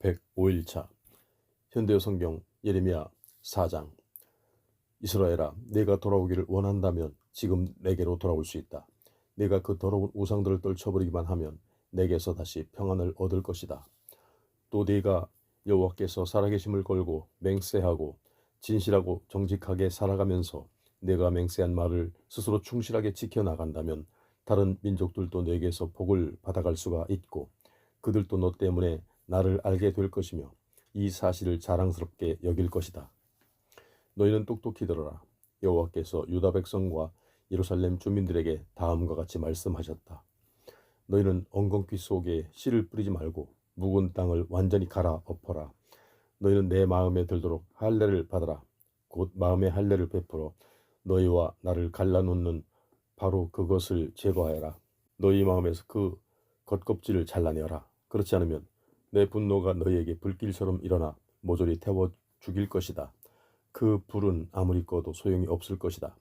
105일차 현대어 성경 예레미야 4장. 이스라엘아, 내가 돌아오기를 원한다면 지금 내게로 돌아올 수 있다. 내가 그 더러운 우상들을 떨쳐버리기만 하면 내게서 다시 평안을 얻을 것이다. 또 네가 여호와께서 살아계심을 걸고 맹세하고 진실하고 정직하게 살아가면서 내가 맹세한 말을 스스로 충실하게 지켜나간다면 다른 민족들도 내게서 복을 받아갈 수가 있고 그들도 너 때문에 나를 알게 될 것이며 이 사실을 자랑스럽게 여길 것이다. 너희는 똑똑히 들어라. 여호와께서 유다 백성과 예루살렘 주민들에게 다음과 같이 말씀하셨다. 너희는 엉겅퀴 속에 씨를 뿌리지 말고 묵은 땅을 완전히 갈아 엎어라. 너희는 내 마음에 들도록 할례를 받아라. 곧 마음의 할례를 베풀어 너희와 나를 갈라놓는 바로 그것을 제거하여라. 너희 마음에서 그 겉껍질을 잘라내어라. 그렇지 않으면 내 분노가 너희에게 불길처럼 일어나 모조리 태워 죽일 것이다. 그 불은 아무리 꺼도 소용이 없을 것이다.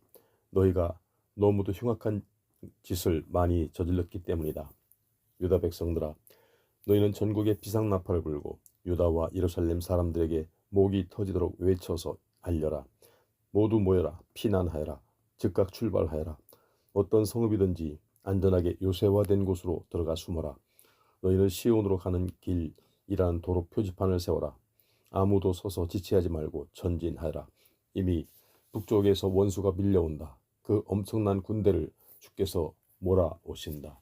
너희가 너무도 흉악한 짓을 많이 저질렀기 때문이다. 유다 백성들아, 너희는 전국에 비상나팔을 불고 유다와 예루살렘 사람들에게 목이 터지도록 외쳐서 알려라. 모두 모여라. 피난하여라. 즉각 출발하여라. 어떤 성읍이든지 안전하게 요새화된 곳으로 들어가 숨어라. 너희는 시온으로 가는 길이라는 도로 표지판을 세워라. 아무도 서서 지체하지 말고 전진하여라. 이미 북쪽에서 원수가 밀려온다. 그 엄청난 군대를 주께서 몰아오신다.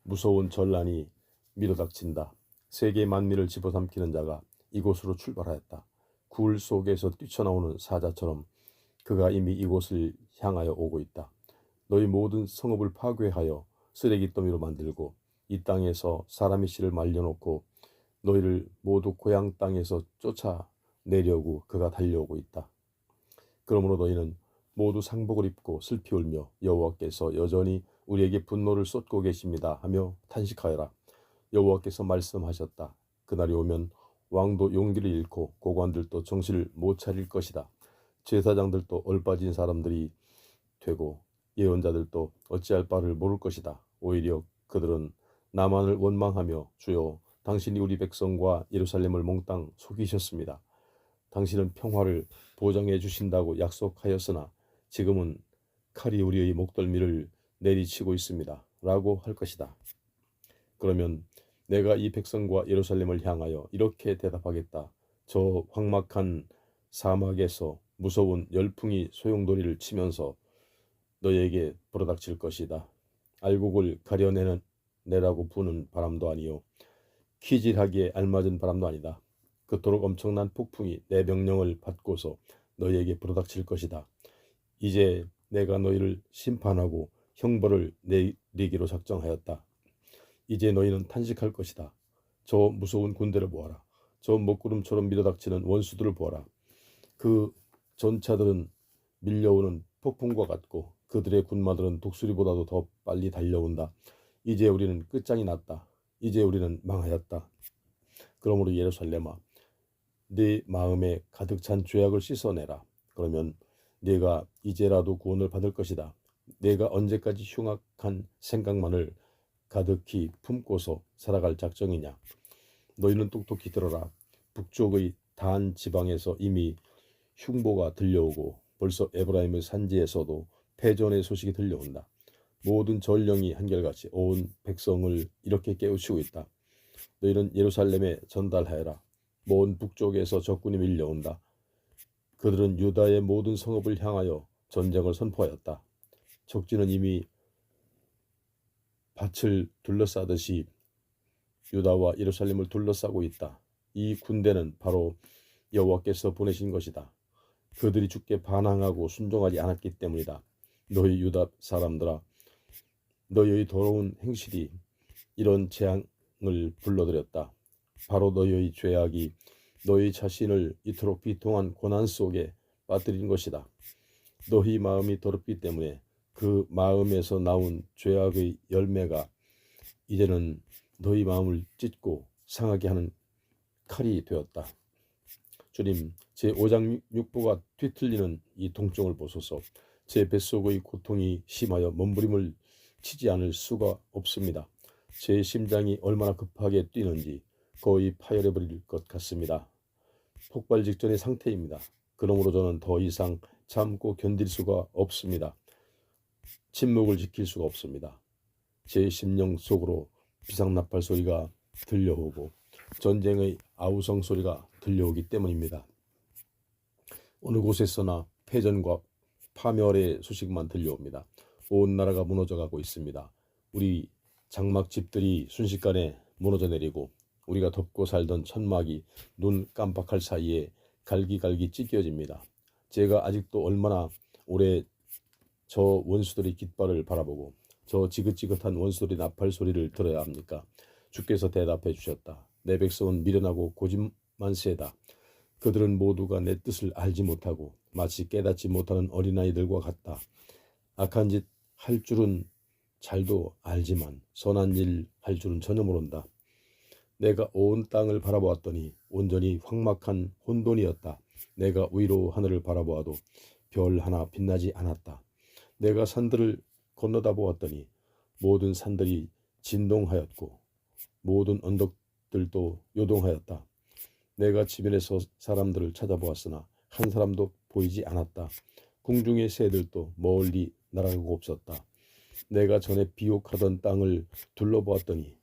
무서운 전란이 밀어닥친다. 세계 만민을 집어삼키는 자가 이곳으로 출발하였다. 굴 속에서 뛰쳐나오는 사자처럼 그가 이미 이곳을 향하여 오고 있다. 너희 모든 성읍을 파괴하여 쓰레기 더미로 만들고 이 땅에서 사람의 씨를 말려놓고 너희를 모두 고향 땅에서 쫓아내려고 그가 달려오고 있다. 그러므로 너희는 모두 상복을 입고 슬피 울며 여호와께서 여전히 우리에게 분노를 쏟고 계십니다 하며 탄식하여라. 여호와께서 말씀하셨다. 그날이 오면 왕도 용기를 잃고 고관들도 정신을 못 차릴 것이다. 제사장들도 얼빠진 사람들이 되고 예언자들도 어찌할 바를 모를 것이다. 오히려 그들은 나만을 원망하며 주여 당신이 우리 백성과 예루살렘을 몽땅 속이셨습니다. 당신은 평화를 보장해 주신다고 약속하였으나 지금은 칼이 우리의 목덜미를 내리치고 있습니다. 라고 할 것이다. 그러면 내가 이 백성과 예루살렘을 향하여 이렇게 대답하겠다. 저 황막한 사막에서 무서운 열풍이 소용돌이를 치면서 너희에게 불어닥칠 것이다. 알곡을 가려내라고 부는 바람도 아니요 키질하기에 알맞은 바람도 아니다. 그토록 엄청난 폭풍이 내 명령을 받고서 너희에게 불어닥칠 것이다. 이제 내가 너희를 심판하고 형벌을 내리기로 작정하였다. 이제 너희는 탄식할 것이다. 저 무서운 군대를 보아라. 저 먹구름처럼 밀어닥치는 원수들을 보아라. 그 전차들은 밀려오는 폭풍과 같고 그들의 군마들은 독수리보다도 더 빨리 달려온다. 이제 우리는 끝장이 났다. 이제 우리는 망하였다. 그러므로 예루살렘아, 네 마음에 가득 찬 죄악을 씻어내라. 그러면 네가 이제라도 구원을 받을 것이다. 네가 언제까지 흉악한 생각만을 가득히 품고서 살아갈 작정이냐. 너희는 똑똑히 들어라. 북쪽의 단 지방에서 이미 흉보가 들려오고 벌써 에브라임의 산지에서도 패전의 소식이 들려온다. 모든 전령이 한결같이 온 백성을 이렇게 깨우치고 있다. 너희는 예루살렘에 전달하여라. 먼 북쪽에서 적군이 밀려온다. 그들은 유다의 모든 성읍을 향하여 전쟁을 선포하였다. 적진은 이미 밭을 둘러싸듯이 유다와 예루살렘을 둘러싸고 있다. 이 군대는 바로 여호와께서 보내신 것이다. 그들이 주께 반항하고 순종하지 않았기 때문이다. 너희 유다 사람들아, 너희의 더러운 행실이 이런 재앙을 불러들였다. 바로 너희의 죄악이 너희 자신을 이토록 비통한 고난 속에 빠뜨린 것이다. 너희 마음이 더럽기 때문에 그 마음에서 나온 죄악의 열매가 이제는 너희 마음을 찢고 상하게 하는 칼이 되었다. 주님, 제 오장육부가 뒤틀리는 이 통증을 보소서. 제 뱃속의 고통이 심하여 몸부림을 치지 않을 수가 없습니다. 제 심장이 얼마나 급하게 뛰는지 거의 파열해버릴 것 같습니다. 폭발 직전의 상태입니다. 그러므로 저는 더 이상 참고 견딜 수가 없습니다. 침묵을 지킬 수가 없습니다. 제 심령 속으로 비상나팔 소리가 들려오고 전쟁의 아우성 소리가 들려오기 때문입니다. 어느 곳에서나 패전과 파멸의 소식만 들려옵니다. 온 나라가 무너져가고 있습니다. 우리 장막집들이 순식간에 무너져 내리고 우리가 덮고 살던 천막이 눈 깜빡할 사이에 갈기갈기 찢겨집니다. 제가 아직도 얼마나 오래 저 원수들의 깃발을 바라보고 저 지긋지긋한 원수들의 나팔 소리를 들어야 합니까? 주께서 대답해 주셨다. 내 백성은 미련하고 고집만세다. 그들은 모두가 내 뜻을 알지 못하고 마치 깨닫지 못하는 어린아이들과 같다. 악한 짓 할 줄은 잘도 알지만 선한 일 할 줄은 전혀 모른다. 내가 온 땅을 바라보았더니 온전히 황막한 혼돈이었다. 내가 위로 하늘을 바라보아도 별 하나 빛나지 않았다. 내가 산들을 건너다 보았더니 모든 산들이 진동하였고 모든 언덕들도 요동하였다. 내가 지면에서 사람들을 찾아보았으나 한 사람도 보이지 않았다. 궁중의 새들도 멀리 날아가고 없었다. 내가 전에 비옥하던 땅을 둘러보았더니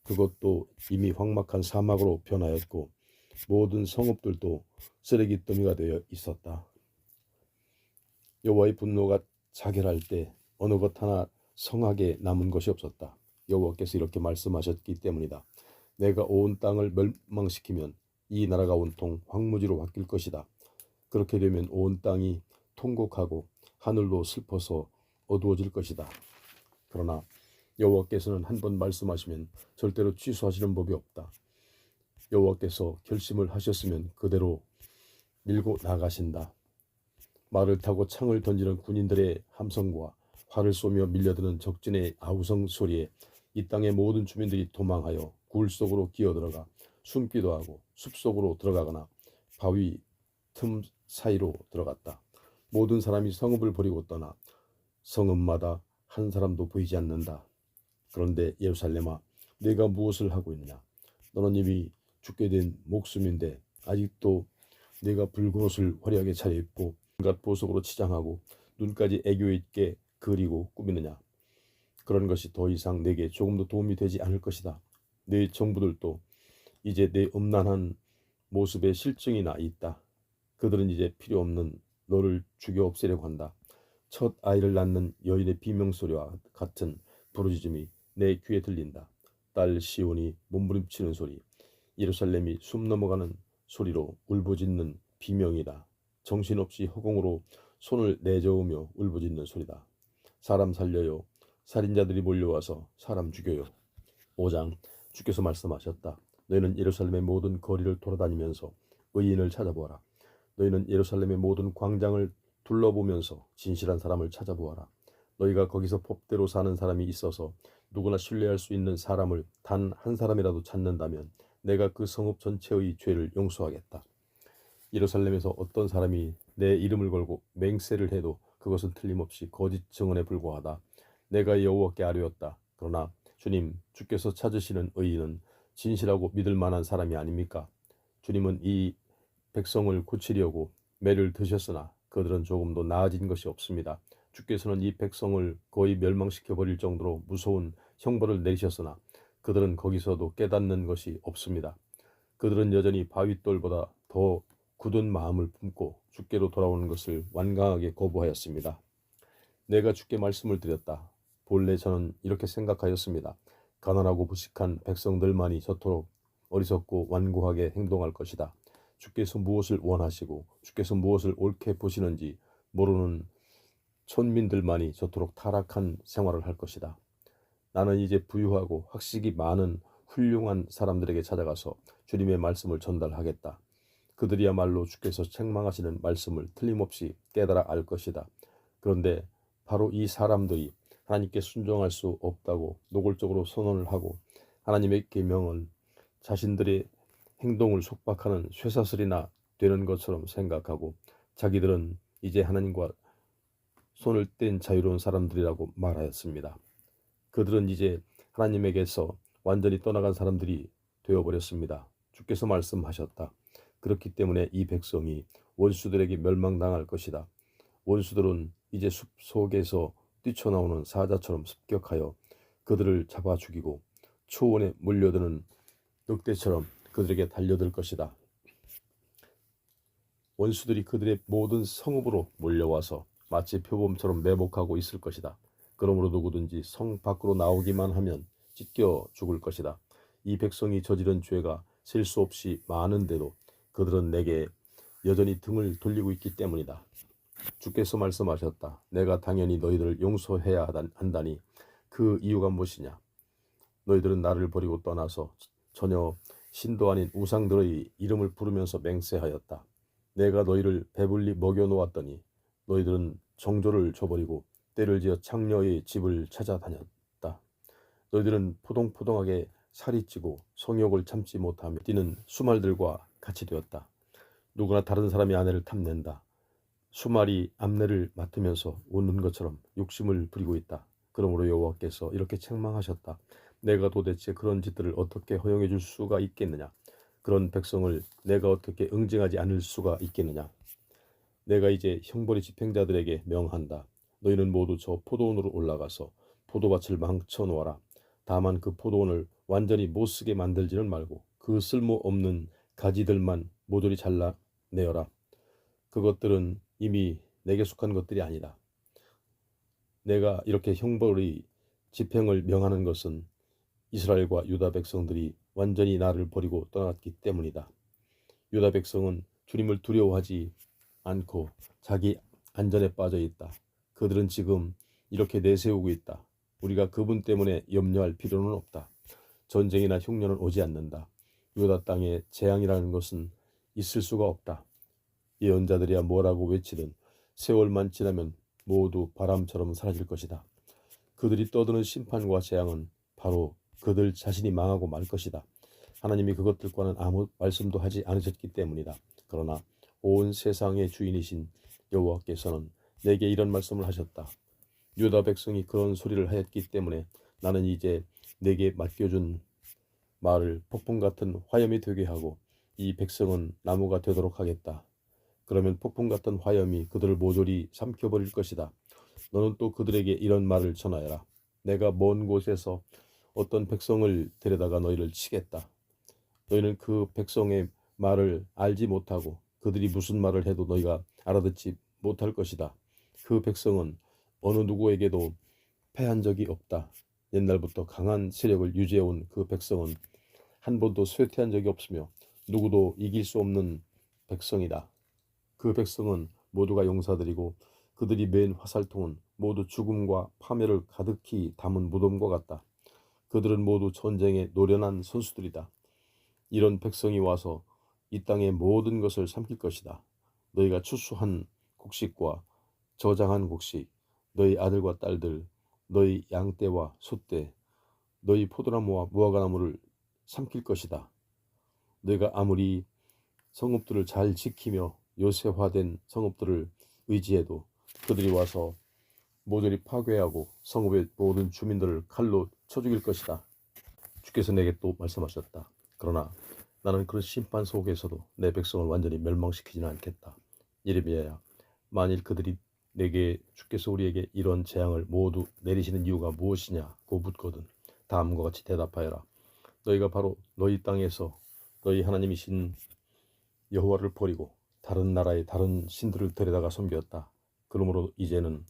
그것도 이미 황막한 사막으로 변하였고 모든 성읍들도 쓰레기 더미가 되어 있었다. 여호와의 분노가 자결할 때 어느 것 하나 성하게 남은 것이 없었다. 여호와께서 이렇게 말씀하셨기 때문이다. 내가 온 땅을 멸망시키면 이 나라가 온통 황무지로 바뀔 것이다. 그렇게 되면 온 땅이 통곡하고 하늘도 슬퍼서 어두워질 것이다. 그러나 여호와께서는 한 번 말씀하시면 절대로 취소하시는 법이 없다. 여호와께서 결심을 하셨으면 그대로 밀고 나가신다. 말을 타고 창을 던지는 군인들의 함성과 활을 쏘며 밀려드는 적진의 아우성 소리에 이 땅의 모든 주민들이 도망하여 굴 속으로 기어들어가 숨기도 하고 숲속으로 들어가거나 바위 틈 사이로 들어갔다. 모든 사람이 성읍을 버리고 떠나 성읍마다 한 사람도 보이지 않는다. 그런데 예루살렘아, 네가 무엇을 하고 있느냐? 너는 이미 죽게 된 목숨인데 아직도 네가 붉은 옷을 화려하게 차려입고 온갖 보석으로 치장하고 눈까지 애교 있게 그리고 꾸미느냐? 그런 것이 더 이상 내게 조금도 도움이 되지 않을 것이다. 네 정부들도 이제 내 음란한 모습에 실증이 나 있다. 그들은 이제 필요 없는 너를 죽여 없애려고 한다. 첫 아이를 낳는 여인의 비명소리와 같은 부르짖음이 내 귀에 들린다. 딸 시온이 몸부림치는 소리, 예루살렘이 숨 넘어가는 소리로 울부짖는 비명이다. 정신없이 허공으로 손을 내저으며 울부짖는 소리다. 사람 살려요. 살인자들이 몰려와서 사람 죽여요. 5장 주께서 말씀하셨다. 너희는 예루살렘의 모든 거리를 돌아다니면서 의인을 찾아보아라. 너희는 예루살렘의 모든 광장을 둘러보면서 진실한 사람을 찾아보아라. 너희가 거기서 법대로 사는 사람이 있어서 누구나 신뢰할 수 있는 사람을 단 한 사람이라도 찾는다면 내가 그 성읍 전체의 죄를 용서하겠다. 예루살렘에서 어떤 사람이 내 이름을 걸고 맹세를 해도 그것은 틀림없이 거짓 증언에 불과하다. 내가 여호와께 아뢰었다. 그러나 주님, 주께서 찾으시는 의인은 진실하고 믿을 만한 사람이 아닙니까? 주님은 이 백성을 고치려고 매를 드셨으나 그들은 조금도 나아진 것이 없습니다. 주께서는 이 백성을 거의 멸망시켜버릴 정도로 무서운 형벌을 내리셨으나 그들은 거기서도 깨닫는 것이 없습니다. 그들은 여전히 바윗돌보다 더 굳은 마음을 품고 주께로 돌아오는 것을 완강하게 거부하였습니다. 내가 주께 말씀을 드렸다. 본래 저는 이렇게 생각하였습니다. 가난하고 부식한 백성들만이 저토록 어리석고 완고하게 행동할 것이다. 주께서 무엇을 원하시고 주께서 무엇을 옳게 보시는지 모르는 촌민들만이 저토록 타락한 생활을 할 것이다. 나는 이제 부유하고 학식이 많은 훌륭한 사람들에게 찾아가서 주님의 말씀을 전달하겠다. 그들이야말로 주께서 책망하시는 말씀을 틀림없이 깨달아 알 것이다. 그런데 바로 이 사람들이 하나님께 순종할 수 없다고 노골적으로 선언을 하고 하나님의 계명을 자신들의 행동을 속박하는 쇠사슬이나 되는 것처럼 생각하고 자기들은 이제 하나님과 손을 뗀 자유로운 사람들이라고 말하였습니다. 그들은 이제 하나님에게서 완전히 떠나간 사람들이 되어버렸습니다. 주께서 말씀하셨다. 그렇기 때문에 이 백성이 원수들에게 멸망당할 것이다. 원수들은 이제 숲 속에서 뛰쳐나오는 사자처럼 습격하여 그들을 잡아 죽이고 초원에 몰려드는 늑대처럼 그들에게 달려들 것이다. 원수들이 그들의 모든 성읍으로 몰려와서 마치 표범처럼 매복하고 있을 것이다. 그러므로 누구든지 성 밖으로 나오기만 하면 찢겨 죽을 것이다. 이 백성이 저지른 죄가 셀 수 없이 많은데도 그들은 내게 여전히 등을 돌리고 있기 때문이다. 주께서 말씀하셨다. 내가 당연히 너희들을 용서해야 한다니 그 이유가 무엇이냐? 너희들은 나를 버리고 떠나서 전혀 신도 아닌 우상들의 이름을 부르면서 맹세하였다. 내가 너희를 배불리 먹여 놓았더니 너희들은 정조를 저버리고 때를 지어 창녀의 집을 찾아다녔다. 너희들은 포동포동하게 살이 찌고 성욕을 참지 못하며 뛰는 수말들과 같이 되었다. 누구나 다른 사람의 아내를 탐낸다. 수말이 암내를 맡으면서 웃는 것처럼 욕심을 부리고 있다. 그러므로 여호와께서 이렇게 책망하셨다. 내가 도대체 그런 짓들을 어떻게 허용해 줄 수가 있겠느냐? 그런 백성을 내가 어떻게 응징하지 않을 수가 있겠느냐? 내가 이제 형벌이 집행자들에게 명한다. 너희는 모두 저 포도원으로 올라가서 포도밭을 망쳐 놓아라. 다만 그 포도원을 완전히 못쓰게 만들지는 말고 그 쓸모없는 가지들만 모조리 잘라내어라. 그것들은 이미 내게 속한 것들이 아니다. 내가 이렇게 형벌의 집행을 명하는 것은 이스라엘과 유다 백성들이 완전히 나를 버리고 떠났기 때문이다. 유다 백성은 주님을 두려워하지 않고 자기 안전에 빠져 있다. 그들은 지금 이렇게 내세우고 있다. 우리가 그분 때문에 염려할 필요는 없다. 전쟁이나 흉년은 오지 않는다. 유다 땅에 재앙이라는 것은 있을 수가 없다. 예언자들이야 뭐라고 외치든 세월만 지나면 모두 바람처럼 사라질 것이다. 그들이 떠드는 심판과 재앙은 바로 그들 자신이 망하고 말 것이다. 하나님이 그것들과는 아무 말씀도 하지 않으셨기 때문이다. 그러나 온 세상의 주인이신 여호와께서는 내게 이런 말씀을 하셨다. 유다 백성이 그런 소리를 하였기 때문에 나는 이제 내게 맡겨준 말을 폭풍 같은 화염이 되게 하고 이 백성은 나무가 되도록 하겠다. 그러면 폭풍 같은 화염이 그들을 모조리 삼켜버릴 것이다. 너는 또 그들에게 이런 말을 전하여라. 내가 먼 곳에서 어떤 백성을 데려다가 너희를 치겠다. 너희는 그 백성의 말을 알지 못하고 그들이 무슨 말을 해도 너희가 알아듣지 못할 것이다. 그 백성은 어느 누구에게도 패한 적이 없다. 옛날부터 강한 세력을 유지해온 그 백성은 한 번도 쇠퇴한 적이 없으며 누구도 이길 수 없는 백성이다. 그 백성은 모두가 용사들이고 그들이 맨 화살통은 모두 죽음과 파멸을 가득히 담은 무덤과 같다. 그들은 모두 전쟁에 노련한 선수들이다. 이런 백성이 와서 이 땅의 모든 것을 삼킬 것이다. 너희가 추수한 곡식과 저장한 곡식, 너희 아들과 딸들, 너희 양떼와 소떼, 너희 포도나무와 무화과나무를 삼킬 것이다. 너희가 아무리 성읍들을 잘 지키며 요새화된 성읍들을 의지해도 그들이 와서 모조리 파괴하고 성읍의 모든 주민들을 칼로 쳐 죽일 것이다. 주께서 내게 또 말씀하셨다. 그러나 나는 그런 심판 속에서도 내 백성을 완전히 멸망시키지는 않겠다. 예레미야야, 만일 그들이 내게 주께서 우리에게 이런 재앙을 모두 내리시는 이유가 무엇이냐고 묻거든 다음과 같이 대답하여라. 너희가 바로 너희 땅에서 너희 하나님이신 여호와를 버리고 다른 나라의 다른 신들을 데려다가 섬겼다. 그러므로 이제는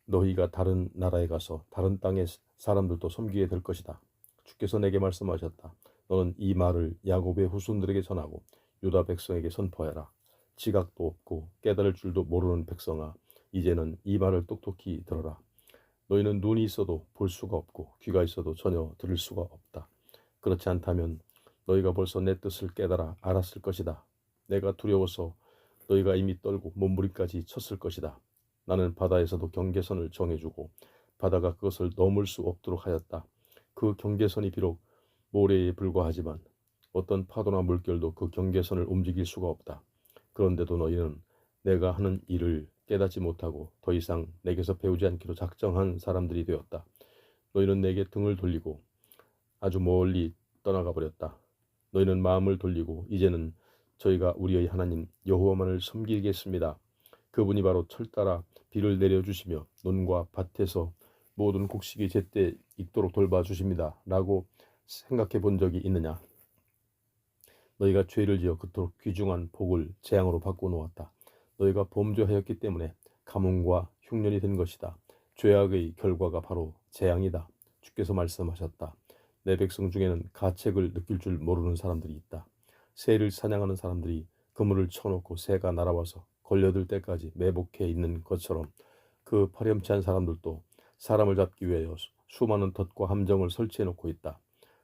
너희가 다른 나라에 가서 다른 땅의 사람들도 섬기게 될 것이다. 주께서 내게 말씀하셨다. 너는 이 말을 야곱의 후손들에게 전하고 유다 백성에게 선포하라. 지각도 없고 깨달을 줄도 모르는 백성아, 이제는 이 말을 똑똑히 들어라. 너희는 눈이 있어도 볼 수가 없고 귀가 있어도 전혀 들을 수가 없다. 그렇지 않다면 너희가 벌써 내 뜻을 깨달아 알았을 것이다. 내가 두려워서 너희가 이미 떨고 몸부림까지 쳤을 것이다. 나는 바다에서도 경계선을 정해주고 바다가 그것을 넘을 수 없도록 하였다. 그 경계선이 비록 모래에 불과하지만 어떤 파도나 물결도 그 경계선을 움직일 수가 없다. 그런데도 너희는 내가 하는 일을 깨닫지 못하고 더 이상 내게서 배우지 않기로 작정한 사람들이 되었다. 너희는 내게 등을 돌리고 아주 멀리 떠나가 버렸다. 너희는 마음을 돌리고 이제는 저희가 우리의 하나님 여호와만을 섬기겠습니다. 그분이 바로 철 따라 비를 내려주시며 논과 밭에서 모든 곡식이 제때 익도록 돌봐주십니다. 라고 생각해 본 적이 있느냐? 너희가 죄를 지어 그토록 귀중한 복을 재앙으로 바꿔놓았다. 너희가 범죄하였기 때문에 가뭄과 흉년이 된 것이다. 죄악의 결과가 바로 재앙이다. 주께서 말씀하셨다. 내 백성 중에는 가책을 느낄 줄 모르는 사람들이 있다. 새를 사냥하는 사람들이 그물을 쳐놓고 새가 날아와서 걸려들 때까지 매복해 있는 것처럼 그 파렴치한 사람들도 사람을 잡기 위하여 수많은 덫과 함정을 설치해놓고 있다.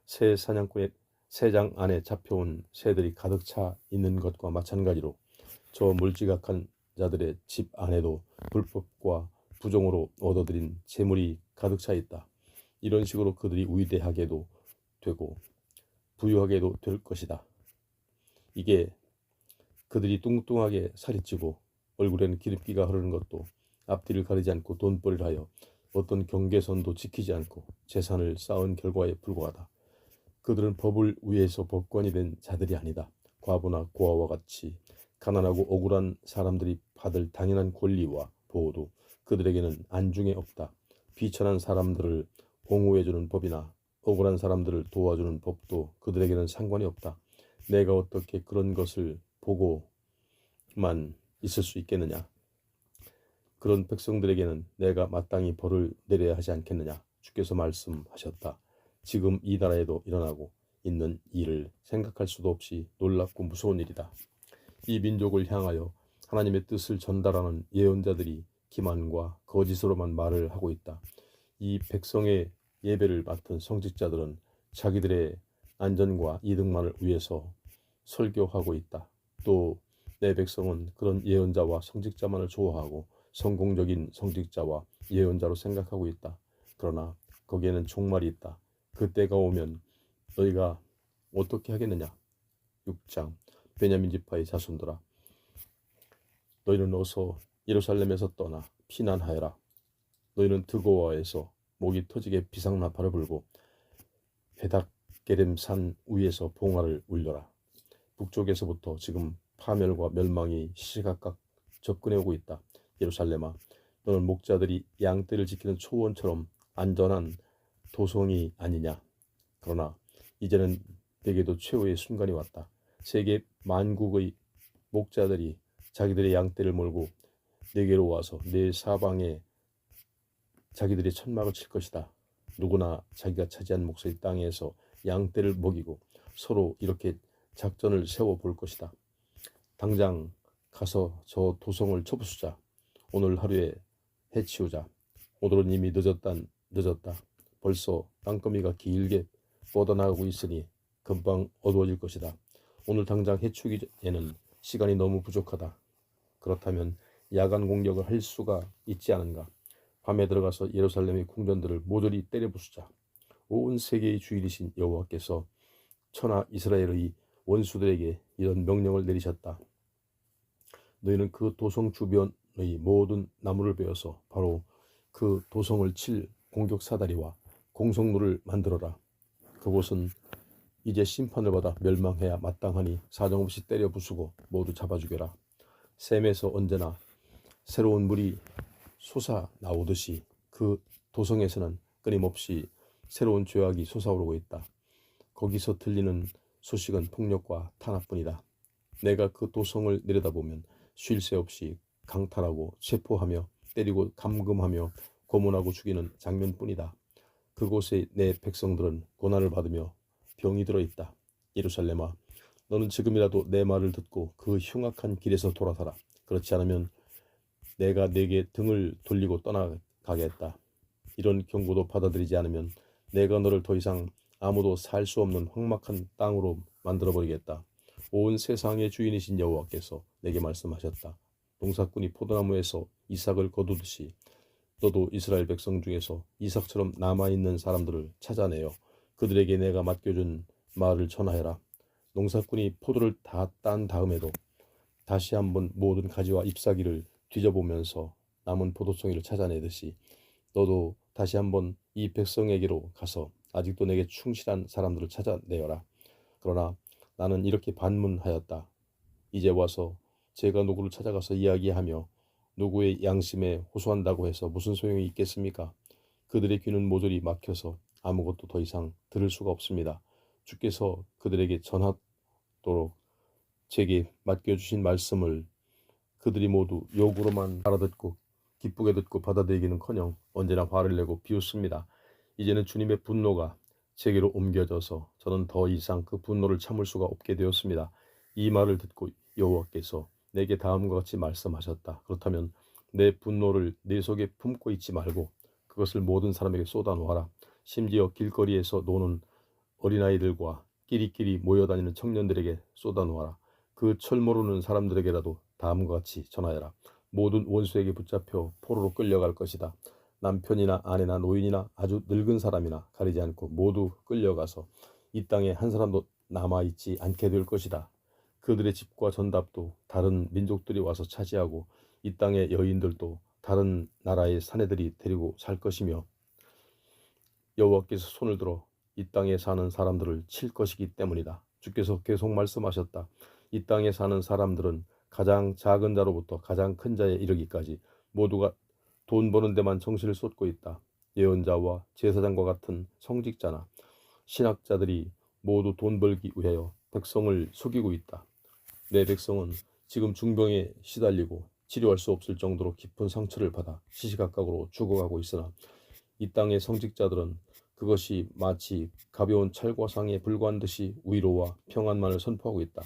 새 사냥꾼의 새장 안에 잡혀온 새들이 가득 차 있는 것과 마찬가지로 저 물지각한 자들의 집 안에도 불법과 부정으로 얻어들인 재물이 가득 차 있다. 이런 식으로 그들이 위대하게도 되고 부유하게도 될 것이다. 이게 그들이 뚱뚱하게 살이 찌고 얼굴에는 기름기가 흐르는 것도 앞뒤를 가리지 않고 돈벌이를 하여 어떤 경계선도 지키지 않고 재산을 쌓은 결과에 불과하다. 그들은 법을 위해서 법관이 된 자들이 아니다. 과부나 고아와 같이 가난하고 억울한 사람들이 받을 당연한 권리와 보호도 그들에게는 안중에 없다. 비천한 사람들을 옹호해주는 법이나 억울한 사람들을 도와주는 법도 그들에게는 상관이 없다. 내가 어떻게 그런 것을 보고만 있을 수 있겠느냐? 그런 백성들에게는 내가 마땅히 벌을 내려야 하지 않겠느냐? 주께서 말씀하셨다. 지금 이 나라에도 일어나고 있는 일을 생각할 수도 없이 놀랍고 무서운 일이다. 이 민족을 향하여 하나님의 뜻을 전달하는 예언자들이 기만과 거짓으로만 말을 하고 있다. 이 백성의 예배를 맡은 성직자들은 자기들의 안전과 이득만을 위해서 설교하고 있다. 또 내 백성은 그런 예언자와 성직자만을 좋아하고 성공적인 성직자와 예언자로 생각하고 있다. 그러나 거기에는 종말이 있다. 그때가 오면 너희가 어떻게 하겠느냐? 6장 베냐민 지파의 자손들아, 너희는 어서 예루살렘에서 떠나 피난하여라. 너희는 드고아에서 목이 터지게 비상나팔을 불고 베닥게렘 산 위에서 봉화를 울려라. 북쪽에서부터 지금 파멸과 멸망이 시시각각 접근해 오고 있다. 예루살렘아, 너는 목자들이 양떼를 지키는 초원처럼 안전한 도성이 아니냐? 그러나 이제는 내게도 최후의 순간이 왔다. 세계 만국의 목자들이 자기들의 양떼를 몰고 내게로 와서 내 사방에 자기들의 천막을 칠 것이다. 누구나 자기가 차지한 몫의 땅에서 양떼를 먹이고 서로 이렇게 작전을 세워볼 것이다. 당장 가서 저 도성을 쳐부수자. 오늘 하루에 해치우자. 오늘은 이미 늦었다. 벌써 땅거미가 길게 뻗어나가고 있으니 금방 어두워질 것이다. 오늘 당장 해치우기에는 시간이 너무 부족하다. 그렇다면 야간 공격을 할 수가 있지 않은가? 밤에 들어가서 예루살렘의 궁전들을 모조리 때려부수자. 온 세계의 주인이신 여호와께서 천하 이스라엘의 원수들에게 이런 명령을 내리셨다. 너희는 그 도성 주변의 모든 나무를 베어서 바로 그 도성을 칠 공격 사다리와 공성로를 만들어라. 그곳은 이제 심판을 받아 멸망해야 마땅하니 사정없이 때려 부수고 모두 잡아 죽여라. 샘에서 언제나 새로운 물이 솟아 나오듯이 그 도성에서는 끊임없이 새로운 죄악이 솟아오르고 있다. 거기서 들리는 소식은 폭력과 탄압뿐이다. 내가 그 도성을 내려다보면 쉴 새 없이 강탈하고 체포하며 때리고 감금하며 고문하고 죽이는 장면뿐이다. 그곳에 내 백성들은 고난을 받으며 병이 들어있다. 예루살렘아, 너는 지금이라도 내 말을 듣고 그 흉악한 길에서 돌아서라. 그렇지 않으면 내가 네게 등을 돌리고 떠나가겠다. 이런 경고도 받아들이지 않으면 내가 너를 더 이상 아무도 살 수 없는 황막한 땅으로 만들어버리겠다. 온 세상의 주인이신 여호와께서 내게 말씀하셨다. 농사꾼이 포도나무에서 이삭을 거두듯이 너도 이스라엘 백성 중에서 이삭처럼 남아있는 사람들을 찾아내어 그들에게 내가 맡겨준 말을 전하여라. 농사꾼이 포도를 다 딴 다음에도 다시 한번 모든 가지와 잎사귀를 뒤져보면서 남은 포도송이를 찾아내듯이 너도 다시 한번 이 백성에게로 가서 아직도 내게 충실한 사람들을 찾아내어라. 그러나 나는 이렇게 반문하였다. 이제 와서 제가 누구를 찾아가서 이야기하며 누구의 양심에 호소한다고 해서 무슨 소용이 있겠습니까? 그들의 귀는 모조리 막혀서 아무것도 더 이상 들을 수가 없습니다. 주께서 그들에게 전하도록 제게 맡겨주신 말씀을 그들이 모두 욕으로만 알아듣고 기쁘게 듣고 받아들이기는커녕 언제나 화를 내고 비웃습니다. 이제는 주님의 분노가 제게로 옮겨져서 저는 더 이상 그 분노를 참을 수가 없게 되었습니다. 이 말을 듣고 여호와께서 내게 다음과 같이 말씀하셨다. 그렇다면 내 분노를 내 속에 품고 있지 말고 그것을 모든 사람에게 쏟아놓아라. 심지어 길거리에서 노는 어린아이들과 끼리끼리 모여다니는 청년들에게 쏟아놓아라. 그 철 모르는 사람들에게라도 다음과 같이 전하여라. 모든 원수에게 붙잡혀 포로로 끌려갈 것이다. 남편이나 아내나 노인이나 아주 늙은 사람이나 가리지 않고 모두 끌려가서 이 땅에 한 사람도 남아있지 않게 될 것이다. 그들의 집과 전답도 다른 민족들이 와서 차지하고 이 땅의 여인들도 다른 나라의 사내들이 데리고 살 것이며 여호와께서 손을 들어 이 땅에 사는 사람들을 칠 것이기 때문이다. 주께서 계속 말씀하셨다. 이 땅에 사는 사람들은 가장 작은 자로부터 가장 큰 자에 이르기까지 모두가 돈 버는 데만 정신을 쏟고 있다. 예언자와 제사장과 같은 성직자나 신학자들이 모두 돈 벌기 위하여 백성을 속이고 있다. 내 백성은 지금 중병에 시달리고 치료할 수 없을 정도로 깊은 상처를 받아 시시각각으로 죽어가고 있으나 이 땅의 성직자들은 그것이 마치 가벼운 찰과상에 불과한 듯이 위로와 평안만을 선포하고 있다.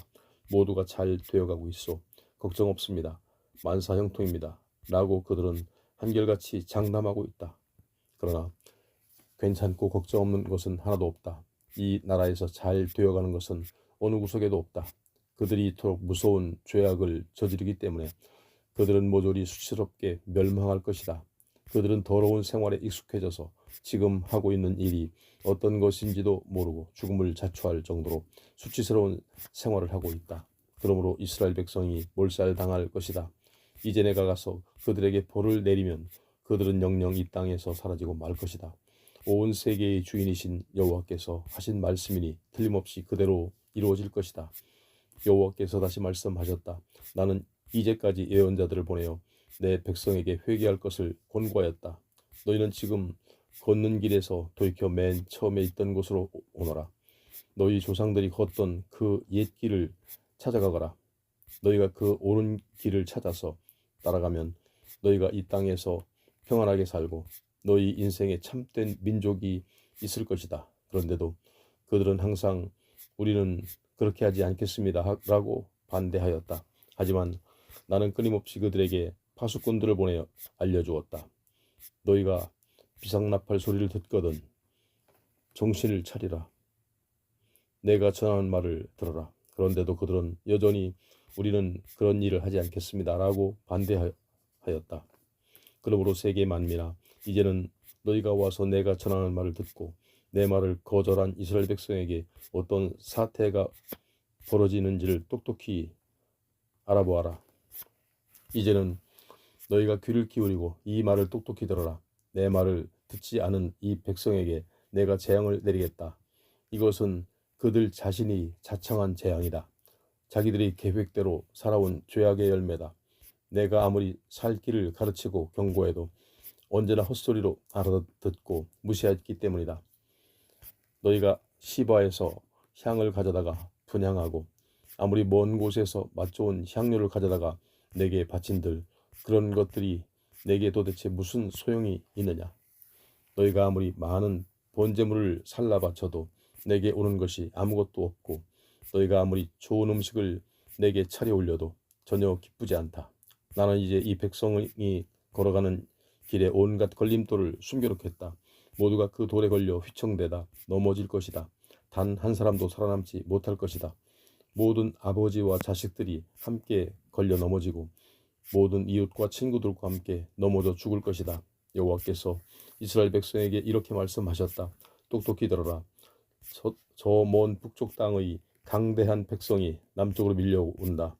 모두가 잘 되어가고 있어 걱정 없습니다. 만사형통입니다. 라고 그들은 한결같이 장담하고 있다. 그러나 괜찮고 걱정 없는 것은 하나도 없다. 이 나라에서 잘 되어가는 것은 어느 구석에도 없다. 그들이 이토록 무서운 죄악을 저지르기 때문에 그들은 모조리 수치스럽게 멸망할 것이다. 그들은 더러운 생활에 익숙해져서 지금 하고 있는 일이 어떤 것인지도 모르고 죽음을 자초할 정도로 수치스러운 생활을 하고 있다. 그러므로 이스라엘 백성이 몰살당할 것이다. 이제 내가 가서 그들에게 벌을 내리면 그들은 영영 이 땅에서 사라지고 말 것이다. 온 세계의 주인이신 여호와께서 하신 말씀이니 틀림없이 그대로 이루어질 것이다. 여호와께서 다시 말씀하셨다. 나는 이제까지 예언자들을 보내어 내 백성에게 회개할 것을 권고하였다. 너희는 지금 걷는 길에서 돌이켜 맨 처음에 있던 곳으로 오너라. 너희 조상들이 걷던 그 옛 길을 찾아가거라. 너희가 그 옳은 길을 찾아서 따라가면 너희가 이 땅에서 평안하게 살고 너희 인생에 참된 민족이 있을 것이다. 그런데도 그들은 항상 우리는 그렇게 하지 않겠습니다 라고 반대하였다. 하지만 나는 끊임없이 그들에게 파수꾼들을 보내 알려주었다. 너희가 비상나팔 소리를 듣거든 정신을 차리라. 내가 전하는 말을 들어라. 그런데도 그들은 여전히 우리는 그런 일을 하지 않겠습니다 라고 반대하였다. 그러므로 세계 만민아, 이제는 너희가 와서 내가 전하는 말을 듣고 내 말을 거절한 이스라엘 백성에게 어떤 사태가 벌어지는지를 똑똑히 알아보아라. 이제는 너희가 귀를 기울이고 이 말을 똑똑히 들어라. 내 말을 듣지 않은 이 백성에게 내가 재앙을 내리겠다. 이것은 그들 자신이 자청한 재앙이다. 자기들이 계획대로 살아온 죄악의 열매다. 내가 아무리 살 길을 가르치고 경고해도 언제나 헛소리로 알아듣고 무시했기 때문이다. 너희가 시바에서 향을 가져다가 분향하고 아무리 먼 곳에서 맛 좋은 향료를 가져다가 내게 바친들 그런 것들이 내게 도대체 무슨 소용이 있느냐. 너희가 아무리 많은 번제물을 살라 바쳐도 내게 오는 것이 아무것도 없고 너희가 아무리 좋은 음식을 내게 차려 올려도 전혀 기쁘지 않다. 나는 이제 이 백성이 걸어가는 길에 온갖 걸림돌을 숨겨놓겠다. 모두가 그 돌에 걸려 휘청대다 넘어질 것이다. 단 한 사람도 살아남지 못할 것이다. 모든 아버지와 자식들이 함께 걸려 넘어지고 모든 이웃과 친구들과 함께 넘어져 죽을 것이다. 여호와께서 이스라엘 백성에게 이렇게 말씀하셨다. 똑똑히 들어라. 저 먼 북쪽 땅의 강대한 백성이 남쪽으로 밀려온다.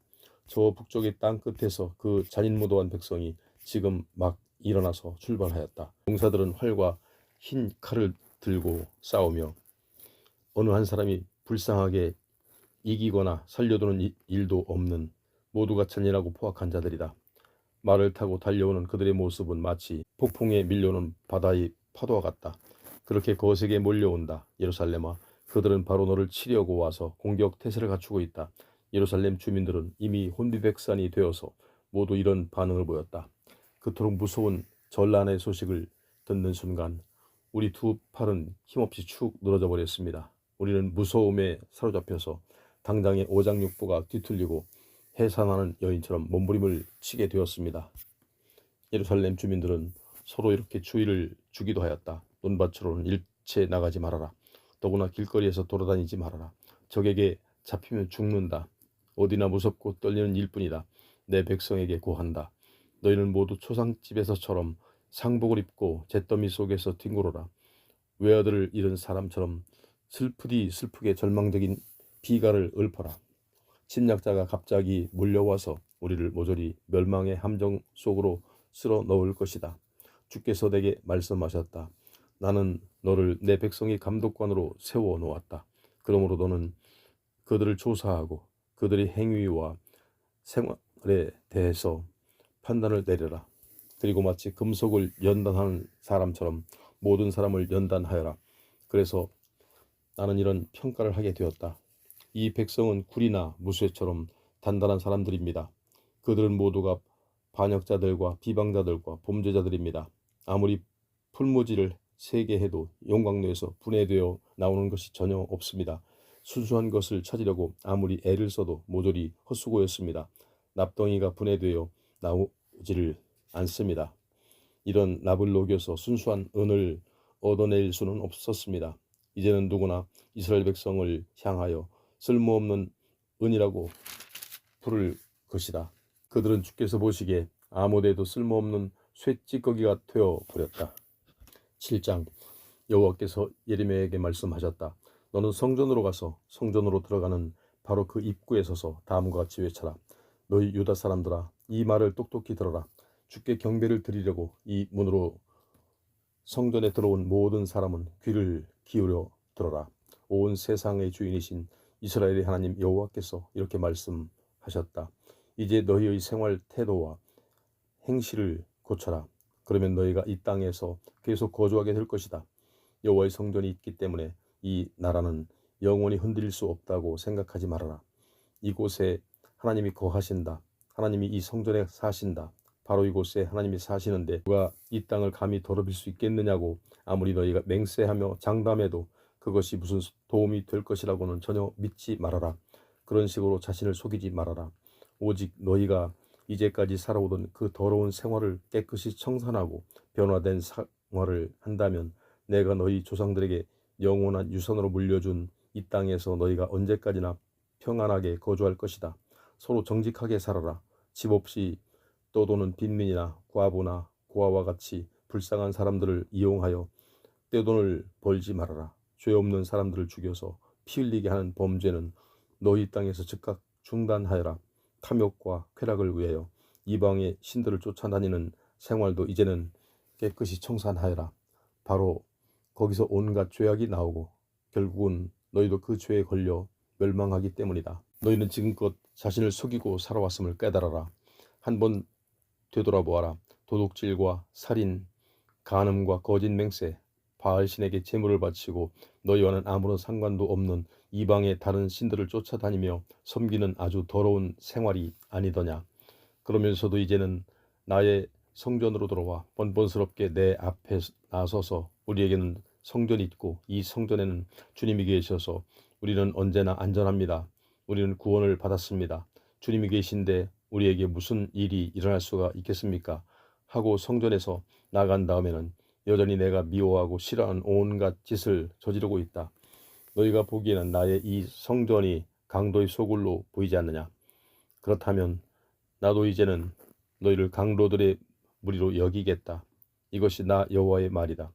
저 북쪽의 땅 끝에서 그 잔인무도한 백성이 지금 막 일어나서 출발하였다. 용사들은 활과 흰 칼을 들고 싸우며 어느 한 사람이 불쌍하게 이기거나 살려두는 일도 없는 모두가 잔인하고 포악한 자들이다. 말을 타고 달려오는 그들의 모습은 마치 폭풍에 밀려오는 바다의 파도와 같다. 그렇게 거세게 몰려온다. 예루살렘아, 그들은 바로 너를 치려고 와서 공격 태세를 갖추고 있다. 예루살렘 주민들은 이미 혼비백산이 되어서 모두 이런 반응을 보였다. 그토록 무서운 전란의 소식을 듣는 순간 우리 두 팔은 힘없이 축 늘어져 버렸습니다. 우리는 무서움에 사로잡혀서 당장의 오장육부가 뒤틀리고 해산하는 여인처럼 몸부림을 치게 되었습니다. 예루살렘 주민들은 서로 이렇게 주의를 주기도 하였다. 논밭으로는 일체 나가지 말아라. 더구나 길거리에서 돌아다니지 말아라. 적에게 잡히면 죽는다. 어디나 무섭고 떨리는 일뿐이다. 내 백성에게 고한다. 너희는 모두 초상집에서처럼 상복을 입고 잿더미 속에서 뒹굴어라. 외아들을 잃은 사람처럼 슬프디 슬프게 절망적인 비가를 읊어라. 침략자가 갑자기 몰려와서 우리를 모조리 멸망의 함정 속으로 쓸어 넣을 것이다. 주께서 내게 말씀하셨다. 나는 너를 내 백성의 감독관으로 세워 놓았다. 그러므로 너는 그들을 조사하고 그들의 행위와 생활에 대해서 판단을 내려라. 그리고 마치 금속을 연단하는 사람처럼 모든 사람을 연단하여라. 그래서 나는 이런 평가를 하게 되었다. 이 백성은 굴이나 무쇠처럼 단단한 사람들입니다. 그들은 모두가 반역자들과 비방자들과 범죄자들입니다. 아무리 풀무지를 세게 해도 용광로에서 분해되어 나오는 것이 전혀 없습니다. 순수한 것을 찾으려고 아무리 애를 써도 모조리 헛수고였습니다. 납덩이가 분해되어 나오지를 않습니다. 이런 납을 녹여서 순수한 은을 얻어낼 수는 없었습니다. 이제는 누구나 이스라엘 백성을 향하여 쓸모없는 은이라고 부를 것이다. 그들은 주께서 보시기에 아무데도 쓸모없는 쇠찌꺼기가 되어버렸다. 7장. 여호와께서 예레미야에게 말씀하셨다. 너는 성전으로 가서 성전으로 들어가는 바로 그 입구에 서서 다음과 같이 외쳐라. 너희 유다 사람들아, 이 말을 똑똑히 들어라. 주께 경배를 드리려고 이 문으로 성전에 들어온 모든 사람은 귀를 기울여 들어라. 온 세상의 주인이신 이스라엘의 하나님 여호와께서 이렇게 말씀하셨다. 이제 너희의 생활 태도와 행실을 고쳐라. 그러면 너희가 이 땅에서 계속 거주하게 될 것이다. 여호와의 성전이 있기 때문에 이 나라는 영원히 흔들릴 수 없다고 생각하지 말아라. 이곳에 하나님이 거하신다. 하나님이 이 성전에 사신다. 바로 이곳에 하나님이 사시는데 누가 이 땅을 감히 더럽힐 수 있겠느냐고 아무리 너희가 맹세하며 장담해도 그것이 무슨 도움이 될 것이라고는 전혀 믿지 말아라. 그런 식으로 자신을 속이지 말아라. 오직 너희가 이제까지 살아오던 그 더러운 생활을 깨끗이 청산하고 변화된 생활을 한다면 내가 너희 조상들에게 영원한 유산으로 물려준 이 땅에서 너희가 언제까지나 평안하게 거주할 것이다. 서로 정직하게 살아라. 집 없이 떠도는 빈민이나 과부나 고아와 같이 불쌍한 사람들을 이용하여 떼돈을 벌지 말아라. 죄 없는 사람들을 죽여서 피 흘리게 하는 범죄는 너희 땅에서 즉각 중단하여라. 탐욕과 쾌락을 위하여 이방의 신들을 쫓아다니는 생활도 이제는 깨끗이 청산하여라. 바로 거기서 온갖 죄악이 나오고 결국은 너희도 그 죄에 걸려 멸망하기 때문이다. 너희는 지금껏 자신을 속이고 살아왔음을 깨달아라. 한번 되돌아보아라. 도둑질과 살인, 간음과 거짓 맹세, 바알신에게 제물을 바치고 너희와는 아무런 상관도 없는 이방의 다른 신들을 쫓아다니며 섬기는 아주 더러운 생활이 아니더냐. 그러면서도 이제는 나의 성전으로 들어와 번번스럽게 내 앞에 나서서 우리에게는 성전이 있고 이 성전에는 주님이 계셔서 우리는 언제나 안전합니다. 우리는 구원을 받았습니다. 주님이 계신데 우리에게 무슨 일이 일어날 수가 있겠습니까? 하고 성전에서 나간 다음에는 여전히 내가 미워하고 싫어하는 온갖 짓을 저지르고 있다. 너희가 보기에는 나의 이 성전이 강도의 소굴로 보이지 않느냐? 그렇다면 나도 이제는 너희를 강도들의 무리로 여기겠다. 이것이 나 여호와의 말이다.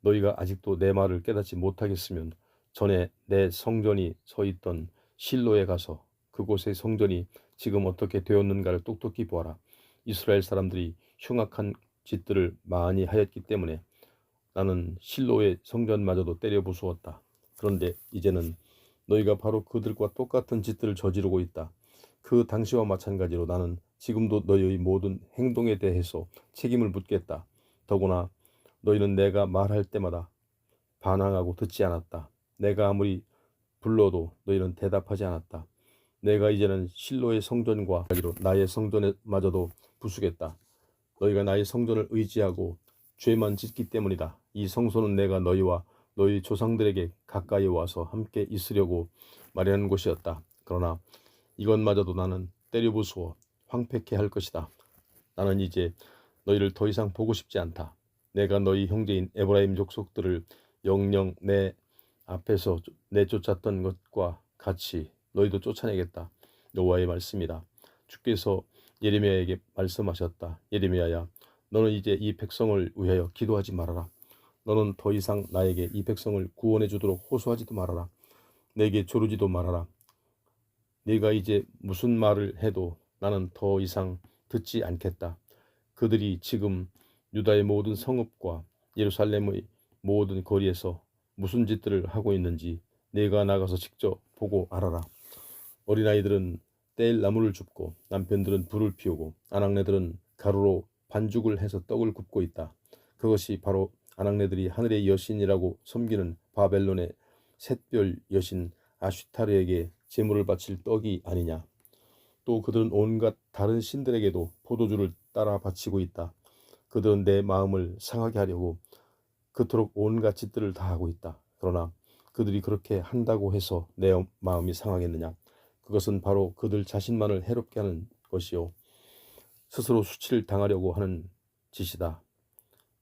너희가 아직도 내 말을 깨닫지 못하겠으면 전에 내 성전이 서 있던 실로에 가서 그곳의 성전이 지금 어떻게 되었는가를 똑똑히 보아라. 이스라엘 사람들이 흉악한 짓들을 많이 하였기 때문에 나는 실로의 성전마저도 때려 부수었다. 그런데 이제는 너희가 바로 그들과 똑같은 짓들을 저지르고 있다. 그 당시와 마찬가지로 나는 지금도 너희의 모든 행동에 대해서 책임을 묻겠다. 더구나 너희는 내가 말할 때마다 반항하고 듣지 않았다. 내가 아무리 불러도 너희는 대답하지 않았다. 내가 이제는 실로의 성전과 나의 성전에마저도 부수겠다. 너희가 나의 성전을 의지하고 죄만 짓기 때문이다. 이 성소는 내가 너희와 너희 조상들에게 가까이 와서 함께 있으려고 마련한 곳이었다. 그러나 이것마저도 나는 때려부수어 황폐케 할 것이다. 나는 이제 너희를 더 이상 보고 싶지 않다. 내가 너희 형제인 에브라임 족속들을 영영 내 앞에서 내쫓았던 것과 같이 너희도 쫓아내겠다. 여호와의 말씀이다. 주께서 예레미야에게 말씀하셨다. 예레미야야, 너는 이제 이 백성을 위하여 기도하지 말아라. 너는 더 이상 나에게 이 백성을 구원해 주도록 호소하지도 말아라. 내게 조르지도 말아라. 네가 이제 무슨 말을 해도 나는 더 이상 듣지 않겠다. 그들이 지금 유다의 모든 성읍과 예루살렘의 모든 거리에서 무슨 짓들을 하고 있는지 네가 나가서 직접 보고 알아라. 어린아이들은 떼일 나무를 줍고 남편들은 불을 피우고 아낙네들은 가루로 반죽을 해서 떡을 굽고 있다. 그것이 바로 아낙네들이 하늘의 여신이라고 섬기는 바벨론의 샛별 여신 아슈타르에게 제물을 바칠 떡이 아니냐. 또 그들은 온갖 다른 신들에게도 포도주를 따라 바치고 있다. 그들은 내 마음을 상하게 하려고 그토록 온갖 짓들을 다 하고 있다. 그러나 그들이 그렇게 한다고 해서 내 마음이 상하겠느냐. 그것은 바로 그들 자신만을 해롭게 하는 것이요 스스로 수치를 당하려고 하는 짓이다.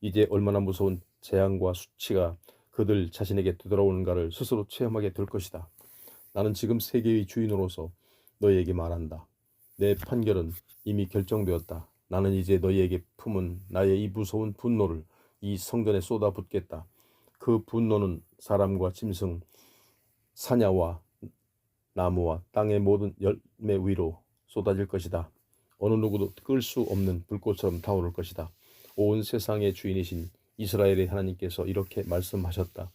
이제 얼마나 무서운 재앙과 수치가 그들 자신에게 되돌아오는가를 스스로 체험하게 될 것이다. 나는 지금 세계의 주인으로서 너희에게 말한다. 내 판결은 이미 결정되었다. 나는 이제 너희에게 품은 나의 이 무서운 분노를 이 성전에 쏟아붓겠다. 그 분노는 사람과 짐승, 사냐와 나무와 땅의 모든 열매 위로 쏟아질 것이다. 어느 누구도 끌 수 없는 불꽃처럼 타오를 것이다. 온 세상의 주인이신 이스라엘의 하나님께서 이렇게 말씀하셨다.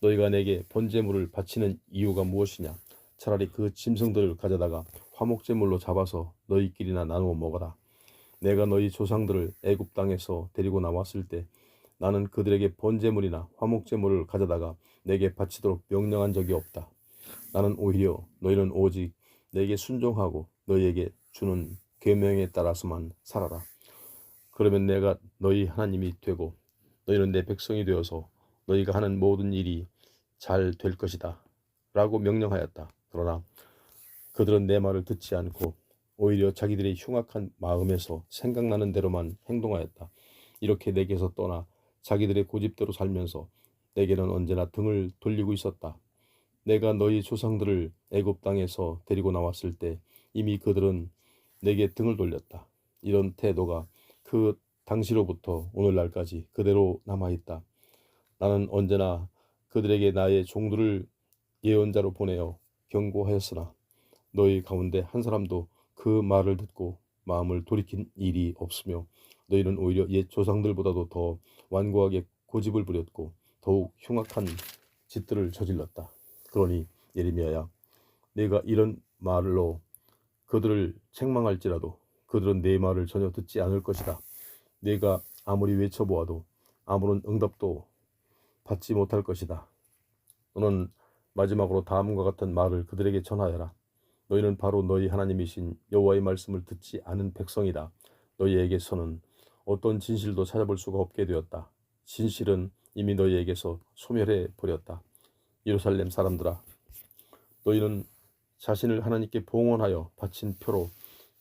너희가 내게 번제물을 바치는 이유가 무엇이냐? 차라리 그 짐승들을 가져다가 화목제물로 잡아서 너희끼리나 나누어 먹어라. 내가 너희 조상들을 애굽 땅에서 데리고 나왔을 때 나는 그들에게 번제물이나 화목제물을 가져다가 내게 바치도록 명령한 적이 없다. 나는 오히려 너희는 오직 내게 순종하고 너희에게 주는 계명에 따라서만 살아라. 그러면 내가 너희 하나님이 되고 너희는 내 백성이 되어서 너희가 하는 모든 일이 잘 될 것이다 라고 명령하였다. 그러나 그들은 내 말을 듣지 않고 오히려 자기들의 흉악한 마음에서 생각나는 대로만 행동하였다. 이렇게 내게서 떠나 자기들의 고집대로 살면서 내게는 언제나 등을 돌리고 있었다. 내가 너희 조상들을 애굽 땅에서 데리고 나왔을 때 이미 그들은 내게 등을 돌렸다. 이런 태도가 그 당시로부터 오늘날까지 그대로 남아있다. 나는 언제나 그들에게 나의 종들을 예언자로 보내어 경고하였으나 너희 가운데 한 사람도 그 말을 듣고 마음을 돌이킨 일이 없으며 너희는 오히려 옛 조상들보다도 더 완고하게 고집을 부렸고 더욱 흉악한 짓들을 저질렀다. 그러니 예레미야야, 내가 이런 말로 그들을 책망할지라도 그들은 내 말을 전혀 듣지 않을 것이다. 내가 아무리 외쳐보아도 아무런 응답도 받지 못할 것이다. 너는 마지막으로 다음과 같은 말을 그들에게 전하여라. 너희는 바로 너희 하나님이신 여호와의 말씀을 듣지 않은 백성이다. 너희에게서는 어떤 진실도 찾아볼 수가 없게 되었다. 진실은 이미 너희에게서 소멸해 버렸다. 예루살렘 사람들아, 너희는 자신을 하나님께 봉헌하여 바친 표로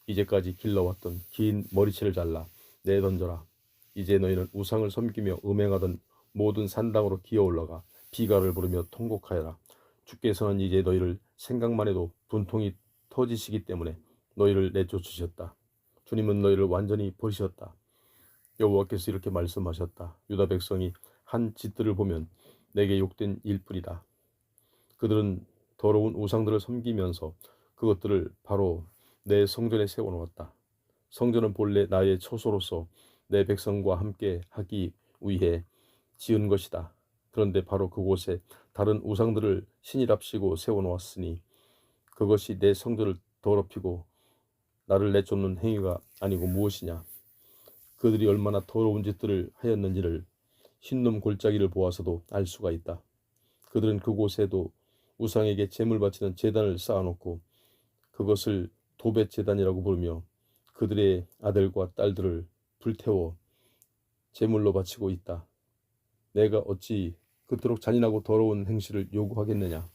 이제까지 길러왔던 긴 머리채를 잘라 내던져라. 이제 너희는 우상을 섬기며 음행하던 모든 산당으로 기어 올라가 비가를 부르며 통곡하여라. 주께서는 이제 너희를 생각만 해도 분통이 터지시기 때문에 너희를 내쫓으셨다. 주님은 너희를 완전히 버리셨다. 여호와께서 이렇게 말씀하셨다. 유다 백성이 한 짓들을 보면 내게 욕된 일뿐이다. 그들은 더러운 우상들을 섬기면서 그것들을 바로 내 성전에 세워놓았다. 성전은 본래 나의 처소로서 내 백성과 함께 하기 위해 지은 것이다. 그런데 바로 그곳에 다른 우상들을 신이랍시고 세워놓았으니 그것이 내 성전을 더럽히고 나를 내쫓는 행위가 아니고 무엇이냐. 그들이 얼마나 더러운 짓들을 하였는지를 흰놈 골짜기를 보아서도 알 수가 있다. 그들은 그곳에도 우상에게 제물 바치는 제단을 쌓아놓고 그것을 도벳 제단이라고 부르며 그들의 아들과 딸들을 불태워 제물로 바치고 있다. 내가 어찌 그토록 잔인하고 더러운 행실을 요구하겠느냐.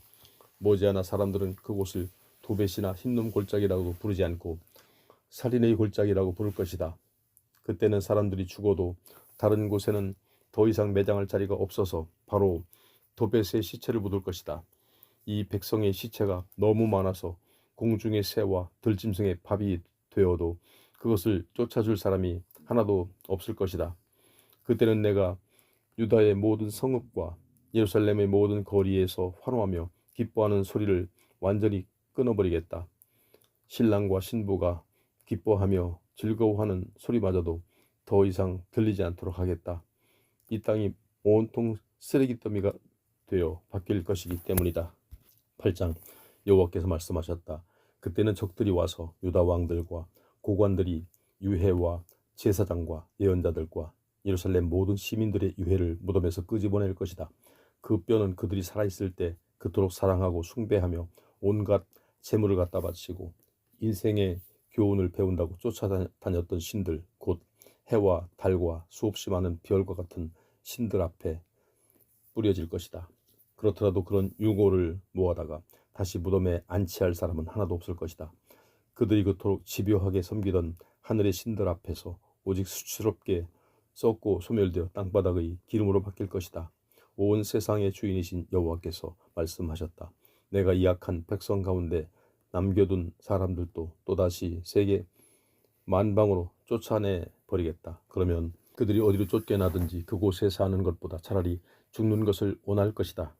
머지않아 사람들은 그곳을 도벳이나 흰놈 골짜기라고 부르지 않고 살인의 골짜기라고 부를 것이다. 그때는 사람들이 죽어도 다른 곳에는 더 이상 매장할 자리가 없어서 바로 도벳의 시체를 묻을 것이다. 이 백성의 시체가 너무 많아서 공중의 새와 들짐승의 밥이 되어도 그것을 쫓아줄 사람이 하나도 없을 것이다. 그때는 내가 유다의 모든 성읍과 예루살렘의 모든 거리에서 환호하며 기뻐하는 소리를 완전히 끊어버리겠다. 신랑과 신부가 기뻐하며 즐거워하는 소리마저도 더 이상 들리지 않도록 하겠다. 이 땅이 온통 쓰레기 더미가 되어 바뀔 것이기 때문이다. 8장. 여호와께서 말씀하셨다. 그때는 적들이 와서 유다 왕들과 고관들이 유해와 제사장과 예언자들과 예루살렘 모든 시민들의 유해를 무덤에서 끄집어낼 것이다. 그 뼈는 그들이 살아있을 때 그토록 사랑하고 숭배하며 온갖 재물을 갖다 바치고 인생의 교훈을 배운다고 쫓아다녔던 신들, 곧 해와 달과 수없이 많은 별과 같은 신들 앞에 뿌려질 것이다. 그렇더라도 그런 유고를 모아다가 다시 무덤에 안치할 사람은 하나도 없을 것이다. 그들이 그토록 집요하게 섬기던 하늘의 신들 앞에서 오직 수치스럽게 썩고 소멸되어 땅바닥의 기름으로 바뀔 것이다. 온 세상의 주인이신 여호와께서 말씀하셨다. 내가 이 악한 백성 가운데 남겨둔 사람들도 또다시 세계 만방으로 쫓아내 버리겠다. 그러면 그들이 어디로 쫓겨나든지 그곳에 사는 것보다 차라리 죽는 것을 원할 것이다.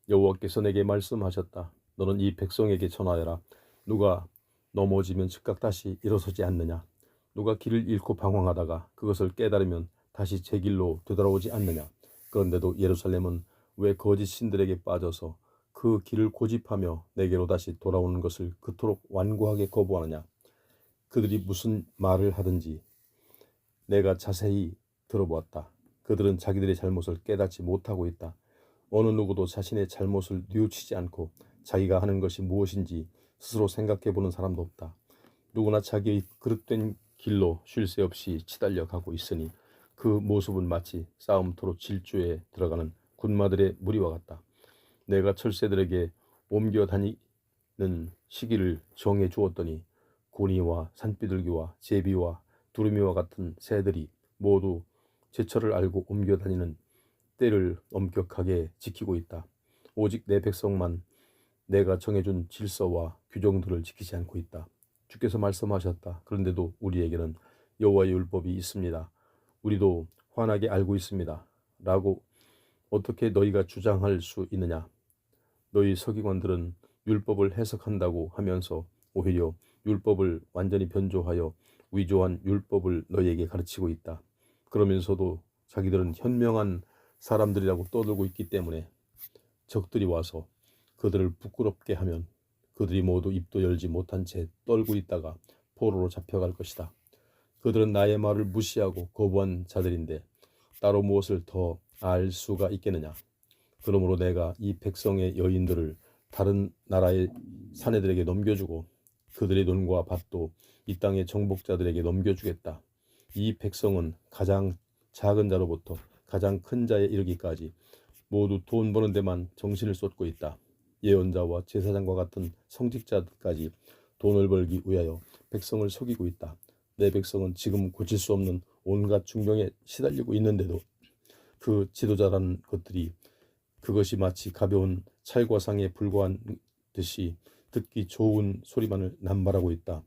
여호와께서 내게 말씀하셨다. 너는 이 백성에게 전하여라. 누가 넘어지면 즉각 다시 일어서지 않느냐. 누가 길을 잃고 방황하다가 그것을 깨달으면 다시 제 길로 되돌아오지 않느냐. 그런데도 예루살렘은 왜 거짓 신들에게 빠져서 그 길을 고집하며 내게로 다시 돌아오는 것을 그토록 완고하게 거부하느냐. 그들이 무슨 말을 하든지 내가 자세히 들어보았다. 그들은 자기들의 잘못을 깨닫지 못하고 있다. 어느 누구도 자신의 잘못을 뉘우치지 않고 자기가 하는 것이 무엇인지 스스로 생각해 보는 사람도 없다. 누구나 자기의 그릇된 길로 쉴 새 없이 치달려 가고 있으니 그 모습은 마치 싸움터로 질주에 들어가는 군마들의 무리와 같다. 내가 철새들에게 옮겨 다니는 시기를 정해 주었더니 고니와 산비둘기와 제비와 두루미와 같은 새들이 모두 제철을 알고 옮겨 다니는 때를 엄격하게 지키고 있다. 오직 내 백성만 내가 정해준 질서와 규정들을 지키지 않고 있다. 주께서 말씀하셨다. 그런데도 우리에게는 여호와의 율법이 있습니다. 우리도 환하게 알고 있습니다. 라고 어떻게 너희가 주장할 수 있느냐. 너희 서기관들은 율법을 해석한다고 하면서 오히려 율법을 완전히 변조하여 위조한 율법을 너희에게 가르치고 있다. 그러면서도 자기들은 현명한 사람들이라고 떠들고 있기 때문에 적들이 와서 그들을 부끄럽게 하면 그들이 모두 입도 열지 못한 채 떨고 있다가 포로로 잡혀갈 것이다. 그들은 나의 말을 무시하고 거부한 자들인데 따로 무엇을 더 알 수가 있겠느냐. 그러므로 내가 이 백성의 여인들을 다른 나라의 사내들에게 넘겨주고 그들의 돈과 밭도 이 땅의 정복자들에게 넘겨주겠다. 이 백성은 가장 작은 자로부터 가장 큰 자에 이르기까지 모두 돈 버는 데만 정신을 쏟고 있다. 예언자와 제사장과 같은 성직자들까지 돈을 벌기 위하여 백성을 속이고 있다. 내 백성은 지금 고칠 수 없는 온갖 중병에 시달리고 있는데도 그 지도자라는 것들이 그것이 마치 가벼운 찰과상에 불과한 듯이 듣기 좋은 소리만을 남발하고 있다.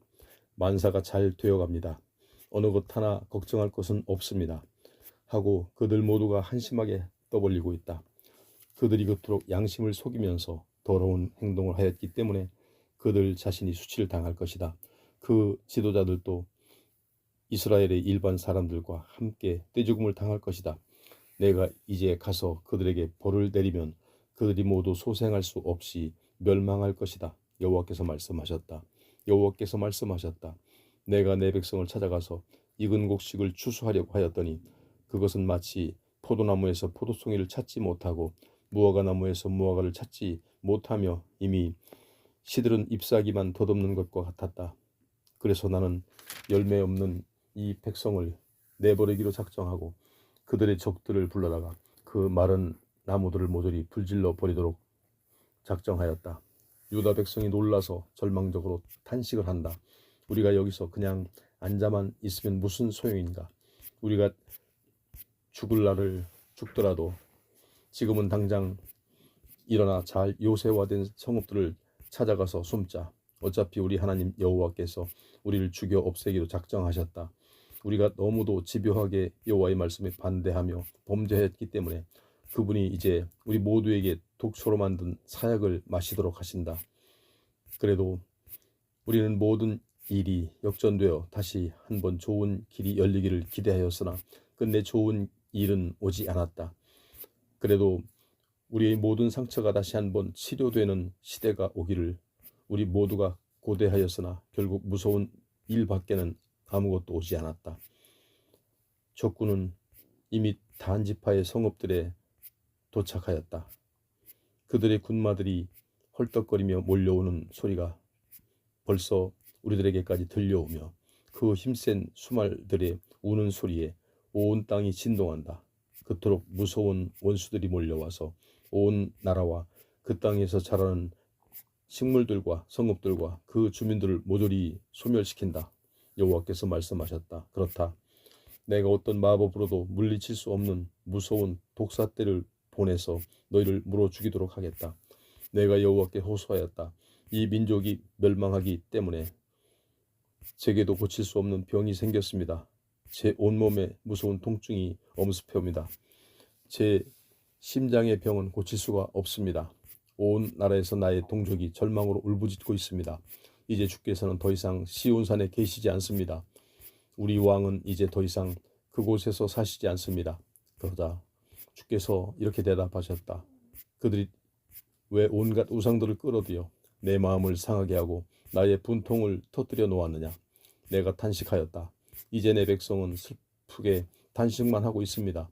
만사가 잘 되어갑니다. 어느 것 하나 걱정할 것은 없습니다. 하고 그들 모두가 한심하게 떠벌리고 있다. 그들이 그토록 양심을 속이면서 더러운 행동을 하였기 때문에 그들 자신이 수치를 당할 것이다. 그 지도자들도 이스라엘의 일반 사람들과 함께 떼죽음을 당할 것이다. 내가 이제 가서 그들에게 벌을 내리면 그들이 모두 소생할 수 없이 멸망할 것이다. 여호와께서 말씀하셨다. 여호와께서 말씀하셨다. 내가 내 백성을 찾아가서 익은 곡식을 추수하려고 하였더니 그것은 마치 포도나무에서 포도송이를 찾지 못하고 무화과나무에서 무화과를 찾지 못하며 이미 시들은 잎사귀만 덧없는 것과 같았다. 그래서 나는 열매 없는 이 백성을 내버리기로 작정하고 그들의 적들을 불러다가 그 마른 나무들을 모조리 불질러 버리도록 작정하였다. 유다 백성이 놀라서 절망적으로 탄식을 한다. 우리가 여기서 그냥 앉아만 있으면 무슨 소용인가? 우리가 죽을 날을 죽더라도 지금은 당장 일어나 잘 요새화된 성읍들을 찾아가서 숨자. 어차피 우리 하나님 여호와께서 우리를 죽여 없애기로 작정하셨다. 우리가 너무도 집요하게 여호와의 말씀에 반대하며 범죄했기 때문에 그분이 이제 우리 모두에게 독초로 만든 사약을 마시도록 하신다. 그래도 우리는 모든 일이 역전되어 다시 한번 좋은 길이 열리기를 기대하였으나 끝내 좋은 일은 오지 않았다. 그래도 우리의 모든 상처가 다시 한번 치료되는 시대가 오기를 우리 모두가 고대하였으나 결국 무서운 일밖에는 아무것도 오지 않았다. 적군은 이미 단지파의 성읍들에 도착하였다. 그들의 군마들이 헐떡거리며 몰려오는 소리가 벌써 우리들에게까지 들려오며 그 힘센 수말들의 우는 소리에 온 땅이 진동한다. 그토록 무서운 원수들이 몰려와서 온 나라와 그 땅에서 자라는 식물들과 성읍들과 그 주민들을 모조리 소멸시킨다. 여호와께서 말씀하셨다. 그렇다. 내가 어떤 마법으로도 물리칠 수 없는 무서운 독사떼를 보내서 너희를 물어 죽이도록 하겠다. 내가 여호와께 호소하였다. 이 민족이 멸망하기 때문에 제게도 고칠 수 없는 병이 생겼습니다. 제 온몸에 무서운 통증이 엄습해옵니다. 제 심장의 병은 고칠 수가 없습니다. 온 나라에서 나의 동족이 절망으로 울부짖고 있습니다. 이제 주께서는 더 이상 시온산에 계시지 않습니다. 우리 왕은 이제 더 이상 그곳에서 사시지 않습니다. 그러자 주께서 이렇게 대답하셨다. 그들이 왜 온갖 우상들을 끌어들여 내 마음을 상하게 하고 나의 분통을 터뜨려 놓았느냐. 내가 탄식하였다. 이제 내 백성은 슬프게 탄식만 하고 있습니다.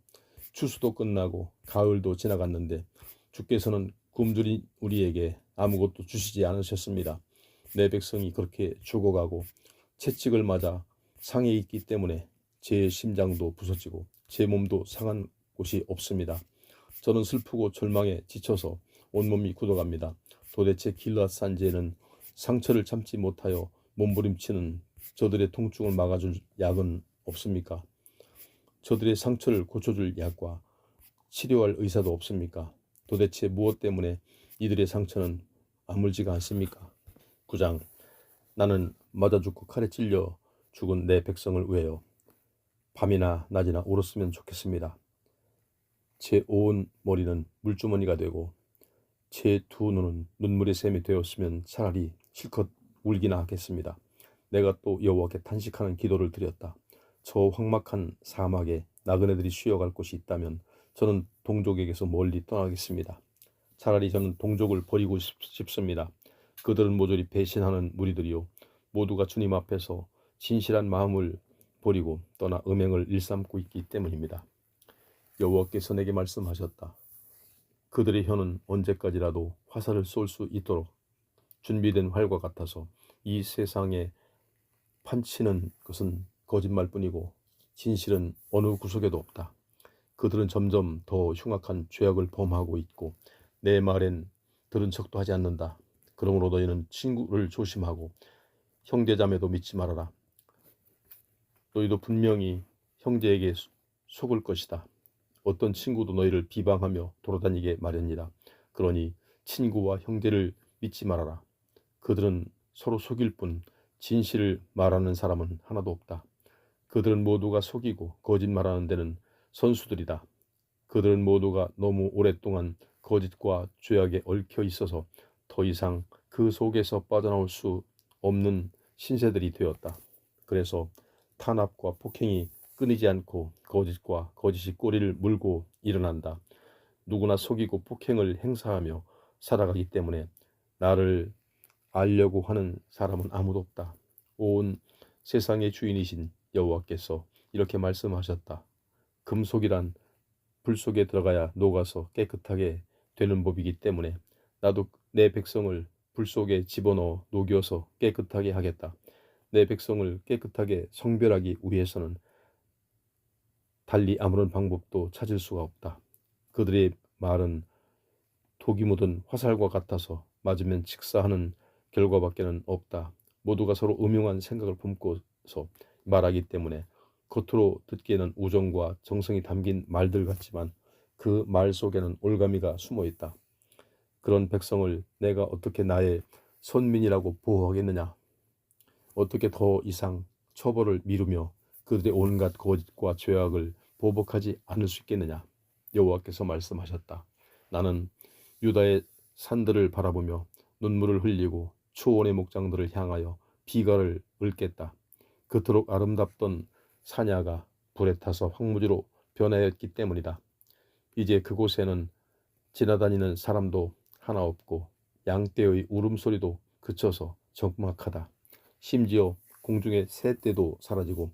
추수도 끝나고 가을도 지나갔는데 주께서는 굶주린 우리에게 아무것도 주시지 않으셨습니다. 내 백성이 그렇게 죽어가고 채찍을 맞아 상해 있기 때문에 제 심장도 부서지고 제 몸도 상한 곳이 없습니다. 저는 슬프고 절망에 지쳐서 온몸이 굳어갑니다. 도대체 길앗 산지에는 상처를 참지 못하여 몸부림치는 저들의 통증을 막아줄 약은 없습니까? 저들의 상처를 고쳐줄 약과 치료할 의사도 없습니까? 도대체 무엇 때문에 이들의 상처는 아물지가 않습니까? 9장. 나는 맞아 죽고 칼에 찔려 죽은 내 백성을 위하여 밤이나 낮이나 울었으면 좋겠습니다. 제 온 머리는 물주머니가 되고 제 두 눈은 눈물의 샘이 되었으면 차라리 실컷 울기나 하겠습니다. 내가 또 여호와께 탄식하는 기도를 드렸다. 저 황막한 사막에 나그네들이 쉬어갈 곳이 있다면 저는 동족에게서 멀리 떠나겠습니다. 차라리 저는 동족을 버리고 싶습니다. 그들은 모조리 배신하는 무리들이요 모두가 주님 앞에서 진실한 마음을 버리고 떠나 음행을 일삼고 있기 때문입니다. 여호와께서 내게 말씀하셨다. 그들의 혀는 언제까지라도 화살을 쏠 수 있도록 준비된 활과 같아서 이 세상에 판치는 것은 거짓말뿐이고 진실은 어느 구석에도 없다. 그들은 점점 더 흉악한 죄악을 범하고 있고 내 말엔 들은 척도 하지 않는다. 그러므로 너희는 친구를 조심하고 형제자매도 믿지 말아라. 너희도 분명히 형제에게 속을 것이다. 어떤 친구도 너희를 비방하며 돌아다니게 마련이다. 그러니 친구와 형제를 믿지 말아라. 그들은 서로 속일 뿐 진실을 말하는 사람은 하나도 없다. 그들은 모두가 속이고 거짓말하는 데는 선수들이다. 그들은 모두가 너무 오랫동안 거짓과 죄악에 얽혀 있어서 더 이상 그 속에서 빠져나올 수 없는 신세들이 되었다. 그래서 탄압과 폭행이 끊이지 않고 거짓과 거짓이 꼬리를 물고 일어난다. 누구나 속이고 폭행을 행사하며 살아가기 때문에 나를 알려고 하는 사람은 아무도 없다. 온 세상의 주인이신 여호와께서 이렇게 말씀하셨다. 금속이란 불 속에 들어가야 녹아서 깨끗하게 되는 법이기 때문에 나도 내 백성을 불 속에 집어넣어 녹여서 깨끗하게 하겠다. 내 백성을 깨끗하게 성별하기 위해서는 달리 아무런 방법도 찾을 수가 없다. 그들의 말은 독이 묻은 화살과 같아서 맞으면 직사하는 결과밖에는 없다. 모두가 서로 음흉한 생각을 품고서 말하기 때문에 겉으로 듣기에는 우정과 정성이 담긴 말들 같지만 그 말 속에는 올가미가 숨어 있다. 그런 백성을 내가 어떻게 나의 선민이라고 보호하겠느냐? 어떻게 더 이상 처벌을 미루며 그들의 온갖 거짓과 죄악을 보복하지 않을 수 있겠느냐? 여호와께서 말씀하셨다. 나는 유다의 산들을 바라보며 눈물을 흘리고 초원의 목장들을 향하여 비가를 읊겠다. 그토록 아름답던 사냐가 불에 타서 황무지로 변하였기 때문이다. 이제 그곳에는 지나다니는 사람도 하나 없고 양떼의 울음소리도 그쳐서 적막하다. 심지어 공중의 새떼도 사라지고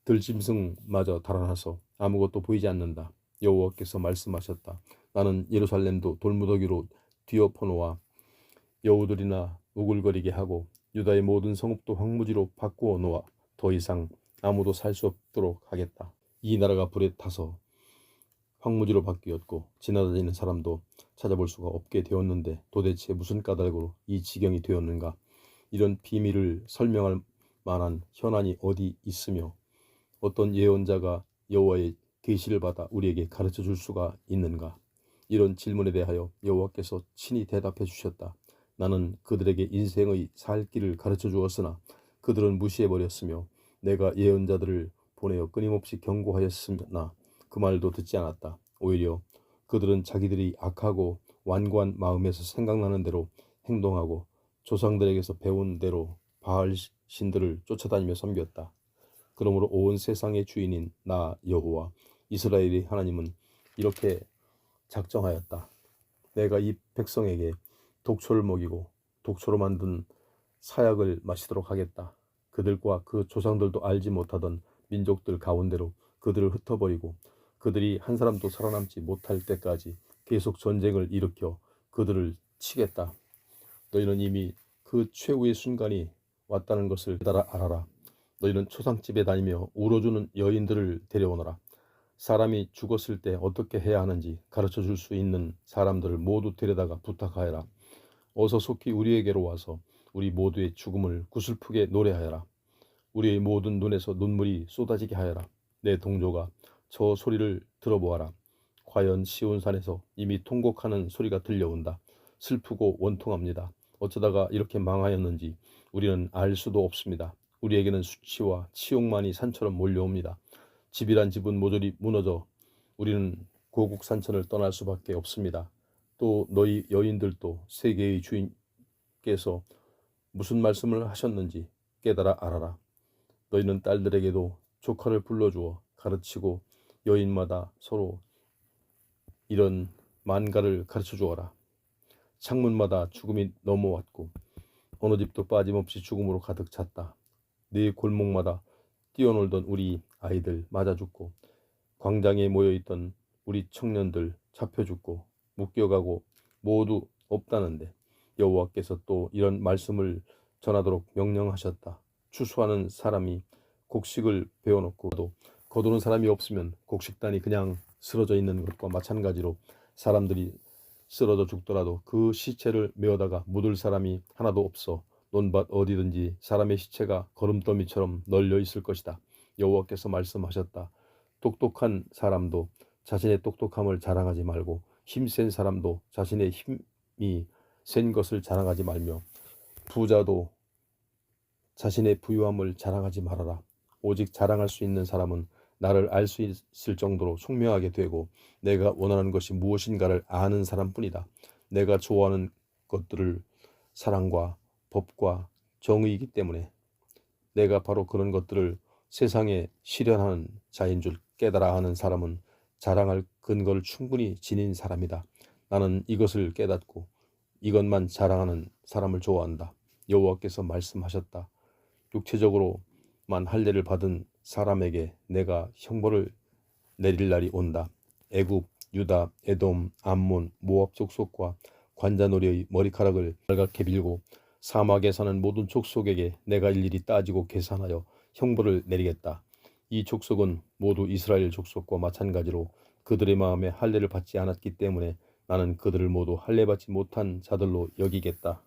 들짐승마저 달아나서 아무것도 보이지 않는다. 여호와께서 말씀하셨다. 나는 예루살렘도 돌무더기로 뒤엎어놓아 여우들이나 우글거리게 하고 유다의 모든 성읍도 황무지로 바꾸어 놓아 더 이상 아무도 살 수 없도록 하겠다. 이 나라가 불에 타서 황무지로 바뀌었고 지나다니는 사람도 찾아볼 수가 없게 되었는데 도대체 무슨 까닭으로 이 지경이 되었는가? 이런 비밀을 설명할 만한 현안이 어디 있으며 어떤 예언자가 여호와의 계시를 받아 우리에게 가르쳐 줄 수가 있는가? 이런 질문에 대하여 여호와께서 친히 대답해 주셨다. 나는 그들에게 인생의 살 길을 가르쳐 주었으나 그들은 무시해 버렸으며 내가 예언자들을 보내어 끊임없이 경고하였으나 그 말도 듣지 않았다. 오히려 그들은 자기들이 악하고 완고한 마음에서 생각나는 대로 행동하고 조상들에게서 배운 대로 바알 신들을 쫓아다니며 섬겼다. 그러므로 온 세상의 주인인 나 여호와 이스라엘의 하나님은 이렇게 작정하였다. 내가 이 백성에게 독초를 먹이고 독초로 만든 사약을 마시도록 하겠다. 그들과 그 조상들도 알지 못하던 민족들 가운데로 그들을 흩어버리고 그들이 한 사람도 살아남지 못할 때까지 계속 전쟁을 일으켜 그들을 치겠다. 너희는 이미 그 최후의 순간이 왔다는 것을 알아라. 너희는 초상집에 다니며 울어주는 여인들을 데려오너라. 사람이 죽었을 때 어떻게 해야 하는지 가르쳐 줄 수 있는 사람들을 모두 데려다가 부탁하여라. 어서 속히 우리에게로 와서 우리 모두의 죽음을 구슬프게 노래하여라. 우리의 모든 눈에서 눈물이 쏟아지게 하여라. 내 동조가 저 소리를 들어보아라. 과연 시온산에서 이미 통곡하는 소리가 들려온다. 슬프고 원통합니다. 어쩌다가 이렇게 망하였는지 우리는 알 수도 없습니다. 우리에게는 수치와 치욕만이 산처럼 몰려옵니다. 집이란 집은 모조리 무너져 우리는 고국 산천을 떠날 수밖에 없습니다. 또 너희 여인들도 세계의 주인께서 무슨 말씀을 하셨는지 깨달아 알아라. 너희는 딸들에게도 조카를 불러주어 가르치고 여인마다 서로 이런 만가를 가르쳐 주어라. 창문마다 죽음이 넘어왔고 어느 집도 빠짐없이 죽음으로 가득 찼다. 네 골목마다 뛰어놀던 우리 아이들 맞아 죽고 광장에 모여있던 우리 청년들 잡혀 죽고 묶여가고 모두 없다는데 여호와께서 또 이런 말씀을 전하도록 명령하셨다. 추수하는 사람이 곡식을 베어놓고도 거두는 사람이 없으면 곡식단이 그냥 쓰러져 있는 것과 마찬가지로 사람들이 쓰러져 죽더라도 그 시체를 메어다가 묻을 사람이 하나도 없어 논밭 어디든지 사람의 시체가 거름더미처럼 널려 있을 것이다. 여호와께서 말씀하셨다. 똑똑한 사람도 자신의 똑똑함을 자랑하지 말고 힘센 사람도 자신의 힘이 센 것을 자랑하지 말며 부자도 자신의 부유함을 자랑하지 말아라. 오직 자랑할 수 있는 사람은 나를 알 수 있을 정도로 총명하게 되고 내가 원하는 것이 무엇인가를 아는 사람뿐이다. 내가 좋아하는 것들을 사랑과 법과 정의이기 때문에 내가 바로 그런 것들을 세상에 실현하는 자인 줄 깨달아 하는 사람은 자랑할 근거를 충분히 지닌 사람이다. 나는 이것을 깨닫고 이것만 자랑하는 사람을 좋아한다. 여호와께서 말씀하셨다. 육체적으로만 할례를 받은 사람에게 내가 형벌을 내릴 날이 온다. 애굽, 유다, 에돔, 암몬, 모압 족속과 관자놀이의 머리카락을 빨갛게 빌고 사막에 사는 모든 족속에게 내가 일일이 따지고 계산하여 형벌을 내리겠다. 이 족속은 모두 이스라엘 족속과 마찬가지로 그들의 마음에 할례를 받지 않았기 때문에 나는 그들을 모두 할례 받지 못한 자들로 여기겠다.